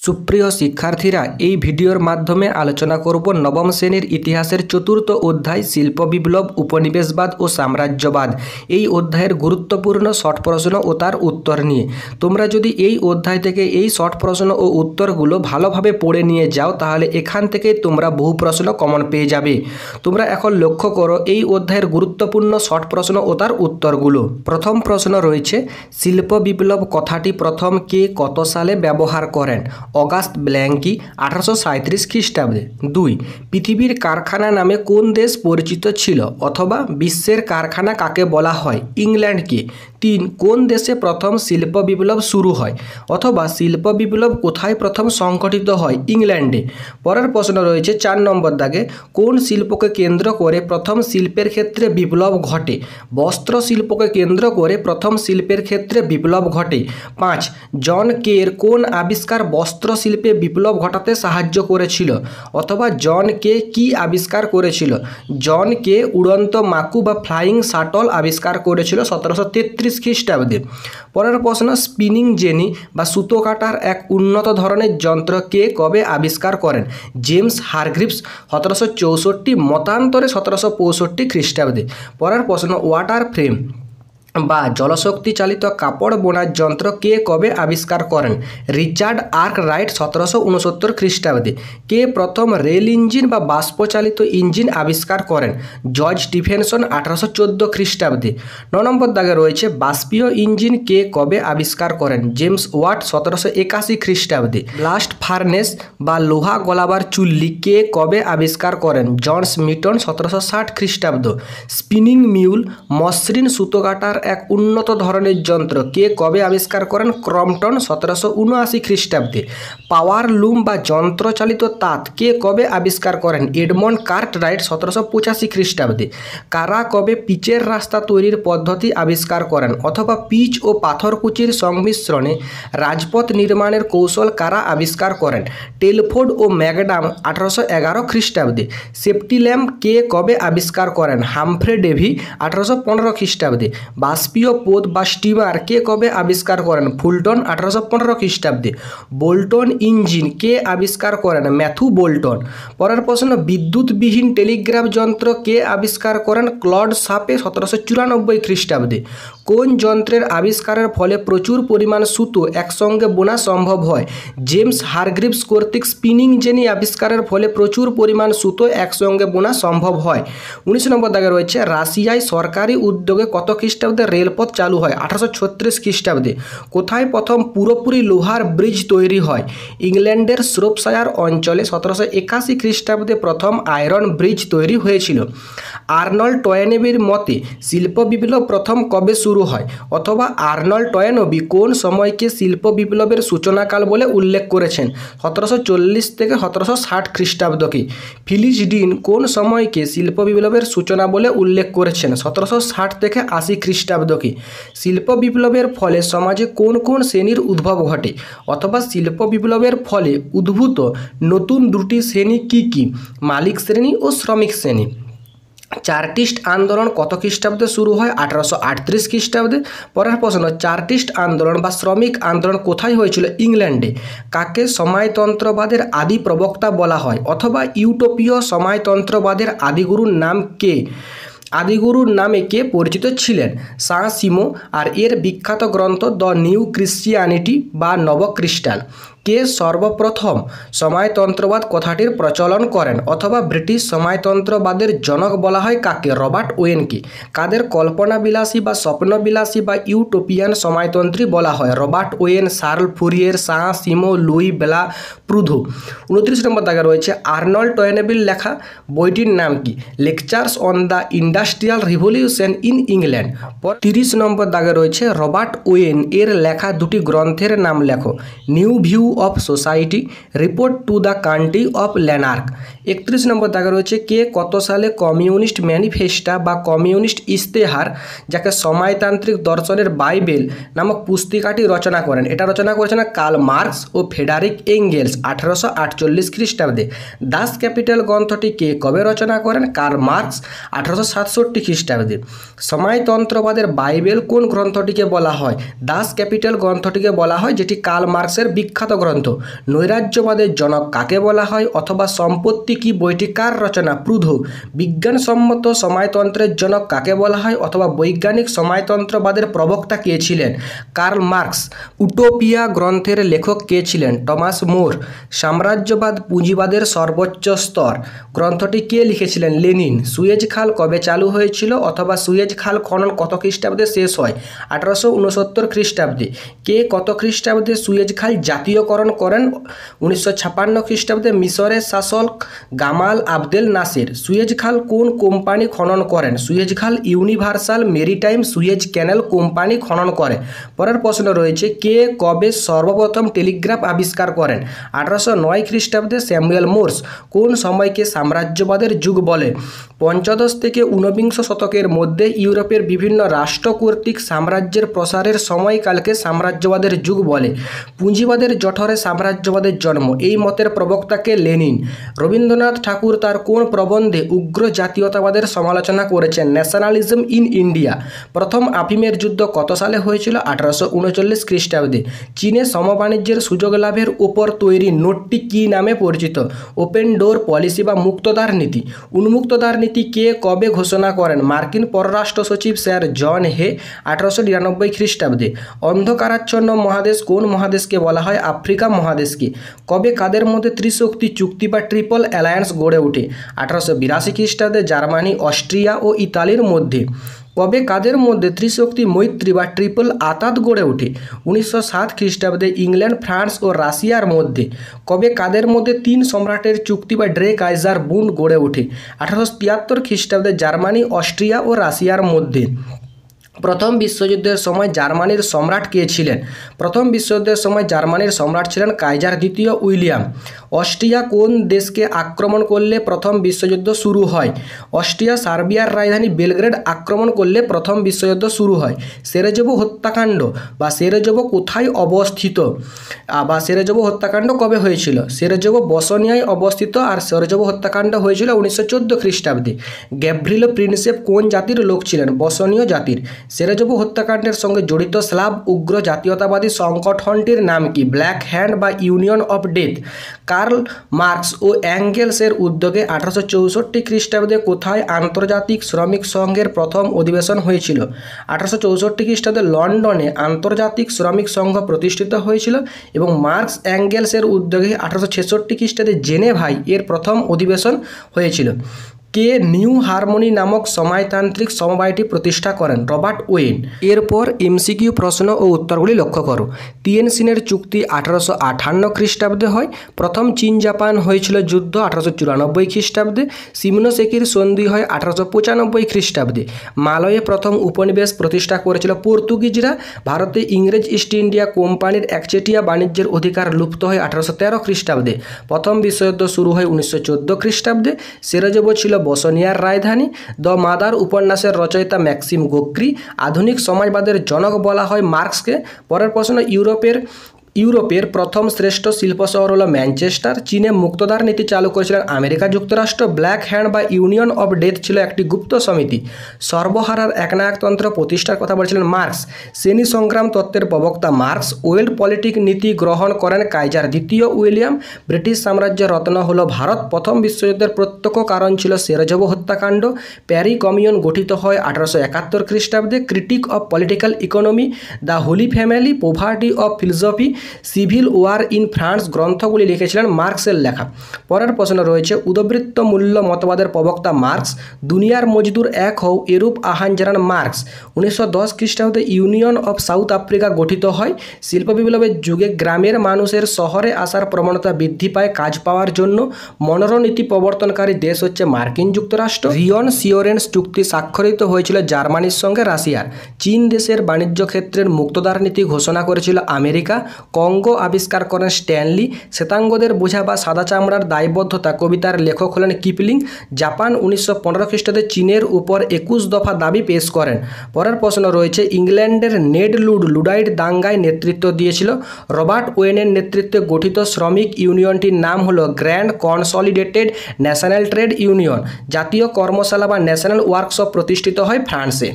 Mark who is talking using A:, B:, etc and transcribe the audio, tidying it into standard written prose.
A: সুপ্রিয় শিক্ষার্থীরা, এই ভিডিওর মাধ্যমে আলোচনা করব নবম শ্রেণীর ইতিহাসের চতুর্থ অধ্যায় শিল্প বিপ্লব, উপনিবেশবাদ ও সাম্রাজ্যবাদ। এই অধ্যায়ের গুরুত্বপূর্ণ শর্ট প্রশ্ন ও তার উত্তর নিয়ে। তোমরা যদি এই অধ্যায় থেকে এই শর্ট প্রশ্ন ও উত্তরগুলো ভালোভাবে পড়ে নিয়ে যাও, তাহলে এখান থেকে তোমরা বহু প্রশ্ন কমন পেয়ে যাবে। তোমরা এখন লক্ষ্য করো এই অধ্যায়ের গুরুত্বপূর্ণ শর্ট প্রশ্ন ও তার উত্তরগুলো। প্রথম প্রশ্ন রয়েছে, শিল্প বিপ্লব কথাটি প্রথম কে কত সালে ব্যবহার করেন? অগাস্ট ব্ল্যাঙ্কি 1837 খ্রিস্টাব্দে। 2. পৃথিবীর কারখানা নামে কোন দেশ পরিচিত ছিল? অথবা বিশ্বের কারখানা কাকে বলা হয়? ইংল্যান্ডকে। 3. কোন দেশে প্রথম শিল্প বিপ্লব শুরু হয়? অথবা শিল্প বিপ্লব কোথায় প্রথম সংঘটিত হয়? ইংল্যান্ডে। পরের প্রশ্ন রয়েছে 4 নম্বর দাগে, কোন শিল্পকে কেন্দ্র করে প্রথম শিল্পের ক্ষেত্রে বিপ্লব ঘটে? বস্ত্র শিল্পকে কেন্দ্র করে প্রথম শিল্পের ক্ষেত্রে বিপ্লব ঘটে। 5. জন কের কোন আবিষ্কার বস্ত্র শিল্পে বিপ্লব ঘটাতে সাহায্য করেছিল? অথবা জন কে কি আবিষ্কার করেছিল? জন কে উড়ন্ত মাকু বা ফ্লাইং শাটল আবিষ্কার করেছিল 1733 খ্রিস্টাব্দে। পরের প্রশ্ন, স্পিনিং জেনি বা সুতো কাটার এক উন্নত ধরনের যন্ত্র কে কবে আবিষ্কার করেন? জেমস হারগ্রিভস 1764, মতান্তরে 1765 খ্রিস্টাব্দে। পরের প্রশ্ন, ওয়াটার ফ্রেম বা জলশক্তি চালিত কাপড় বোনার যন্ত্র কে কবে আবিষ্কার করেন? রিচার্ড আর্করাইট 1769 খ্রিস্টাব্দে। কে প্রথম রেল ইঞ্জিন বা বাষ্পচালিত ইঞ্জিন আবিষ্কার করেন? জর্জ স্টিফেনসন 1814 খ্রিস্টাব্দে। 9 নম্বর দাগে রয়েছে, বাষ্পীয় ইঞ্জিন কে কবে আবিষ্কার করেন? জেমস ওয়াট 1781 খ্রিস্টাব্দে। ব্লাস্ট ফার্নেস বা লোহা গলাবার চুল্লি কে কবে আবিষ্কার করেন? জন স্মিটন 1760 খ্রিস্টাব্দ। স্পিনিং মিউল মসৃণ সুতো কাটার এক উন্নত ধরনের যন্ত্র কে কবে আবিষ্কার করেন? ক্রম্পটন 1779 খ্রিস্টাব্দে। পাওয়ার লুম বা যন্ত্রচালিত তাঁত কে কবে আবিষ্কার করেন? এডমন্ড কার্টরাইট 1785 খ্রিস্টাব্দে। কারা কবে পিচের রাস্তা তৈরির পদ্ধতি আবিষ্কার করেন? অথবা পিচ ও পাথরকুচির সংমিশ্রণে রাজপথ নির্মাণের কৌশল কারা আবিষ্কার করেন? টেলফোর্ড ও ম্যাকডাম 1811 খ্রিস্টাব্দে। সেফটি ল্যাম্প কে কবে আবিষ্কার করেন? হামফ্রে ডেভি 1815 খ্রিস্টাব্দে। বাষ্পীয় পোত বা স্টিমার কে কবে আবিষ্কার করেন? ফুলটন 1815 খ্রিস্টাব্দে। বোল্টন ইঞ্জিন কে আবিষ্কার করেন? Matthew Bolton. পরের প্রশ্ন, বিদ্যুৎবিহীন টেলিগ্রাফ যন্ত্র কে আবিষ্কার করেন? ক্লড সাপে 1794 খ্রিস্টাব্দে। কোন যন্ত্রের আবিষ্কারের ফলে প্রচুর পরিমাণ সুতো একসঙ্গে বোনা সম্ভব হয়? জেমস হারগ্রিভস কর্তৃক স্পিনিং জেনি আবিষ্কারের ফলে প্রচুর পরিমাণ সুতো একসঙ্গে বোনা সম্ভব হয়। 19 নম্বর দাগে রয়েছে, রাশিয়ায় সরকারি উদ্যোগে কত খ্রিস্টাব্দে রেলপথ চালু হয়? 1836 খ্রিস্টাব্দে। কোথায় প্রথম পুরোপুরি লোহার ব্রিজ তৈরি হয়? ইংল্যান্ডের শ্রোপশায়ার অঞ্চলে 1781 খ্রিস্টাব্দে প্রথম আয়রন ব্রিজ তৈরি হয়েছিল। আর্নল্ড টয়েনেবির মতে শিল্প বিপ্লব প্রথম কবে শুরু হয়? অথবা আর্নল্ড টয়েনবি কোন সময়কে শিল্প বিপ্লবের সূচনাকাল বলে উল্লেখ করেছেন? 1740 থেকে 1760 খ্রিস্টাব্দকে। ফিলিস ডিন কোন সময়কে শিল্প বিপ্লবের সূচনা বলে উল্লেখ করেছেন? 1760 থেকে 80 খ্রিস্টাব্দকে। শিল্প বিপ্লবের ফলে সমাজে কোন কোন শ্রেণীর উদ্ভব ঘটে? অথবা শিল্প বিপ্লবের ফলে উদ্ভূত নতুন দুটি শ্রেণী কি কি? মালিক শ্রেণী ও শ্রমিক শ্রেণী। চার্টিস্ট আন্দোলন কত খ্রিস্টাব্দে শুরু হয়? 1838 খ্রিস্টাব্দে। পরের প্রশ্ন, চার্টিস্ট আন্দোলন বা শ্রমিক আন্দোলন কোথায় হয়েছিল? ইংল্যান্ডে। কাকে সমাজতন্ত্রবাদের আদি প্রবক্তা বলা হয়? অথবা ইউটোপীয় সমাজতন্ত্রবাদের আদিগুরুর নাম কে? আদিগুরুর নামে কে পরিচিত ছিলেন? সাঁ সিমো। আর এর বিখ্যাত গ্রন্থ দ্য নিউ ক্রিশ্চিয়ানিটি বা নবখ্রিস্টান। কে সর্বপ্রথম সমাজতন্ত্রবাদ কথাটির প্রচলন করেন? অথবা ব্রিটিশ সমাজতন্ত্রবাদের জনক বলা হয় কাকে? রবার্ট ওয়েনকে। কাদের কল্পনাবিলাসী বা স্বপ্নবিলাসী বা ইউটোপিয়ান সমাজতন্ত্রী বলা হয়? রবার্ট ওয়েন, শার্ল ফুরিয়ের, সাঁ সিমো, লুই বেলা প্রুধু। 29 নম্বর দাগে রয়েছে, আর্নল্ড টয়েনেবিল লেখা বইটির নাম কি? Lectures on the industrial revolution in England. 30 নম্বর দাগে রয়েছে, রবার্ট ওয়েন এর লেখা দুটি গ্রন্থের নাম লেখো। New view of society, report to the country of Lanark. 31 number দাগে রয়েছে, কে কত সালে কমিউনিস্ট ম্যানিফেস্টা বা কমিউনিস্ট ইশতেহার, যাকে সমাজতান্ত্রিক দর্শনের বাইবেল নামক পুস্তিকাটি রচনা করেন? এটা রচনা করেছেন কার্ল মার্কস ও ফ্রেডারিক এঙ্গেলস 1848 খ্রিস্টাব্দে। দাস ক্যাপিটাল গ্রন্থটি কে কবে রচনা করেন? কার্ল মার্কস 1867 খ্রিস্টাব্দে। সমাজতন্ত্রবাদের বাইবেল কোন গ্রন্থটিকে বলা হয়? দাস ক্যাপিটাল গ্রন্থটিকে বলা হয়, যেটি কার্ল মার্কসের বিখ্যাত গ্রন্থ। নৈরাজ্যবাদের জনক কাকে বলা হয় অথবা সম্পত্তি কি বইটি কার রচনা? প্রুধো। বিজ্ঞানসম্মত সময়তন্ত্রের জনক কাকে বলা হয় অথবা বৈজ্ঞানিক সময়তন্ত্রবাদের প্রবক্তা কে ছিলেন? Karl Marx. উটোপিয়া গ্রন্থের লেখক কে ছিলেন? টমাস মোর। সাম্রাজ্যবাদ পুঁজিবাদের সর্বোচ্চ স্তর গ্রন্থটি কে লিখেছিলেন? লেনিন। সুয়েজ খাল কবে চালু হয়েছিল অথবা সুয়েজ খাল খনন কত খ্রিস্টাব্দে শেষ হয়? 1869 খ্রিস্টাব্দে। কে কত খ্রিস্টাব্দে সুয়েজ খাল জাতীয়করণ করেন? 1956 খ্রিস্টাব্দে মিশরের শাসক গামাল আবদেল নাসের। সুয়েজ খাল কোন কোম্পানি খনন করেন? সুয়েজ খাল ইউনিভার্সাল মেরিটাইম সুয়েজ ক্যানেল কোম্পানি খনন করে। পরের প্রশ্ন রয়েছে, কে কবে সর্বপ্রথম টেলিগ্রাফ আবিষ্কার করেন? 1809 খ্রিস্টাব্দে স্যামুয়েল মোর্স। কোন সময়কে সাম্রাজ্যবাদের যুগ বলে? পঞ্চদশ থেকে ঊনবিংশ শতকের মধ্যে ইউরোপের বিভিন্ন রাষ্ট্র কর্তৃক সাম্রাজ্যের প্রসারের সময়কালকে সাম্রাজ্যবাদের যুগ বলে। পুঁজিবাদের জঠরে সাম্রাজ্যবাদের জন্ম, এই মতের প্রবক্তাকে লেনিন। রবীন্দ্রনাথ ঠাকুর তার কোন প্রবন্ধে উগ্র জাতীয়তাবাদের সমালোচনা করেছেন? Nationalism in India. প্রথম আফিমের যুদ্ধ কত সালে হয়েছিল? 1839 খ্রিস্টাব্দে। চীনে সমবাণিজ্যের সুযোগ লাভের উপর তৈরি নোটটি কী নামে পরিচিত? ওপেন ডোর পলিসি বা মুক্তদ্বার নীতি। উন্মুক্তদ্বার নীতি কে কবে ঘোষণা করেন? মার্কিন পররাষ্ট্র সচিব স্যার জন হে 1899 খ্রিস্টাব্দে। অন্ধকারাচ্ছন্ন মহাদেশ কোন মহাদেশকে বলা হয়? আফ্রিকা মহাদেশকে। কবে কাদের মধ্যে ত্রিশক্তি চুক্তি বা ট্রিপল অ্যালায়েন্স গড়ে ওঠে? 1882 খ্রিস্টাব্দে জার্মানি, অস্ট্রিয়া ও ইতালির মধ্যে। কবে কাদের মধ্যে ত্রিশক্তি মৈত্রী বা ট্রিপল আতাত গড়ে ওঠে? 1907 খ্রিস্টাব্দে ইংল্যান্ড, ফ্রান্স ও রাশিয়ার মধ্যে। কবে কাদের মধ্যে তিন সম্রাটের চুক্তি বা ড্রে কাইজার বুন্ড গড়ে ওঠে? 1873 খ্রিস্টাব্দে জার্মানি, অস্ট্রিয়া ও রাশিয়ার মধ্যে। প্রথম বিশ্বযুদ্ধের সময় জার্মানির সম্রাট কে ছিলেন? প্রথম বিশ্বযুদ্ধের সময় জার্মানির সম্রাট ছিলেন কাইজার দ্বিতীয় উইলিয়াম। অস্ট্রিয়া কোন দেশকে আক্রমণ করলে প্রথম বিশ্বযুদ্ধ শুরু হয়? অস্ট্রিয়া সার্বিয়ার রাজধানী বেলগ্রেড আক্রমণ করলে প্রথম বিশ্বযুদ্ধ শুরু হয়। সেরেজোভো হত্যাকাণ্ড বা সেরেজোভো কোথায় অবস্থিত বা সেরেজোভো হত্যাকাণ্ড কবে হয়েছিল? সেরেজোভো বসনিয়ায় অবস্থিত আর সেরেজোভো হত্যাকাণ্ড হয়েছিল 1914 খ্রিস্টাব্দে। গ্যাভ্রিলো প্রিন্সেপ কোন জাতির লোক ছিলেন? বসনীয় জাতির। সেরেজোভো হত্যাকাণ্ডের সঙ্গে জড়িত স্লাভ উগ্র জাতীয়তাবাদী সংগঠনটির নাম কি? ব্ল্যাক হ্যান্ড বা union of death. Karl Marx ও অ্যাঙ্গেলসের উদ্যোগে 1864 খ্রিস্টাব্দে কোথায় আন্তর্জাতিক শ্রমিক সংঘের প্রথম অধিবেশন হয়েছিল? 1864 খ্রিস্টাব্দে লন্ডনে আন্তর্জাতিক শ্রমিক সংঘ প্রতিষ্ঠিত হয়েছিল এবং মার্কস অ্যাঙ্গেলসের উদ্যোগে 1866 খ্রিস্টাব্দে জেনেভায় এর প্রথম অধিবেশন হয়েছিল। কে নিউ হারমোনি নামক সময়তান্ত্রিক সমবায়টি প্রতিষ্ঠা করেন? Robert when. এরপর এমসিকিউ প্রশ্ন ও উত্তরগুলি লক্ষ্য করো। তিয়েনসিনের চুক্তি 1858 খ্রিস্টাব্দে হয়। প্রথম চীন জাপান হয়েছিল যুদ্ধ 1894 খ্রিস্টাব্দে। সিমনোসেকির সন্ধি হয় 1895 খ্রিস্টাব্দে। মালয়ে প্রথম উপনিবেশ প্রতিষ্ঠা করেছিল পর্তুগিজরা। ভারতে ইংরেজ ইস্ট ইন্ডিয়া কোম্পানির একচেটিয়া বাণিজ্যের অধিকার লুপ্ত হয় 1813 খ্রিস্টাব্দে। প্রথম বিশ্বযুদ্ধ শুরু হয় 1914 খ্রিস্টাব্দে। সেরাজেভো ছিল বসনিয়ার রাজধানী। দ্য মাদার উপন্যাসের রচয়িতা ম্যাক্সিম গোর্কি। আধুনিক সমাজবাদের জনক বলা হয় মার্কসকে। পরের প্রশ্ন, ইউরোপের প্রথম শ্রেষ্ঠ শিল্প শহর হলো ম্যানচেস্টার। চীনে মুক্তদ্বার নীতি চালু করেছিলেন আমেরিকা যুক্তরাষ্ট্র। ব্ল্যাক হ্যান্ড বা ইউনিয়ন অফ ডেথ ছিল একটি গুপ্ত সমিতি। সর্বহারার একনায়কতন্ত্র প্রতিষ্ঠার কথা বলেছিলেন মার্কস। শ্রেণী সংগ্রাম তত্ত্বের প্রবক্তা মার্কস। ওয়েল্ড পলিটিক নীতি গ্রহণ করেন কাইজার দ্বিতীয় উইলিয়াম। ব্রিটিশ সাম্রাজ্যের রত্ন হলো ভারত। প্রথম বিশ্বযুদ্ধের প্রত্যক্ষ কারণ ছিল সেরাজেভো হত্যাকাণ্ড। প্যারি কমিউন গঠিত হয় 1871 খ্রিস্টাব্দে। Critique of political economy, the holy family, poverty of philosophy, civil war in France গ্রন্থগুলি লিখেছিলেন মার্কসের লেখা। পরের প্রশ্ন রয়েছে, উদ্বৃত্ত মূল্য মতবাদের প্রবক্তা মার্কস। দুনিয়ার মজদুর এক হও এরূপ আহ্বান জানান মার্কস। 1910 খ্রিস্টাব্দে ইউনিয়ন অফ সাউথ আফ্রিকা গঠিত হয়। শিল্প বিপ্লবের যুগে গ্রামের মানুষের শহরে আসার প্রবণতা বৃদ্ধি পায় কাজ পাওয়ার জন্য। মনোরনীতি প্রবর্তনকারী দেশ হচ্ছে মার্কিন যুক্তরাষ্ট্র। রিয়ন সিওরেন্স চুক্তি স্বাক্ষরিত হয়েছিল জার্মানির সঙ্গে রাশিয়ার। চীন দেশের বাণিজ্য ক্ষেত্রের মুক্তদ্বার নীতি ঘোষণা করেছিল আমেরিকা। কঙ্গো আবিষ্কার করেন স্ট্যানলি। শ্বেতাঙ্গদের বোঝা বা সাদা চামড়ার দায়বদ্ধতা কবিতার লেখক হলেন কিপলিং। জাপান 1915 খ্রিস্টাব্দে চীনের উপর 21 দফা দাবি পেশ করেন। পরের প্রশ্ন রয়েছে, ইংল্যান্ডের নেড লুডাইট দাঙ্গায় নেতৃত্ব দিয়েছিল। রবার্ট ওয়েনের নেতৃত্বে গঠিত শ্রমিক ইউনিয়নটির নাম হলো grand consolidated national trade union. জাতীয় কর্মশালা বা ন্যাশনাল ওয়ার্কশপ প্রতিষ্ঠিত হয় ফ্রান্সে।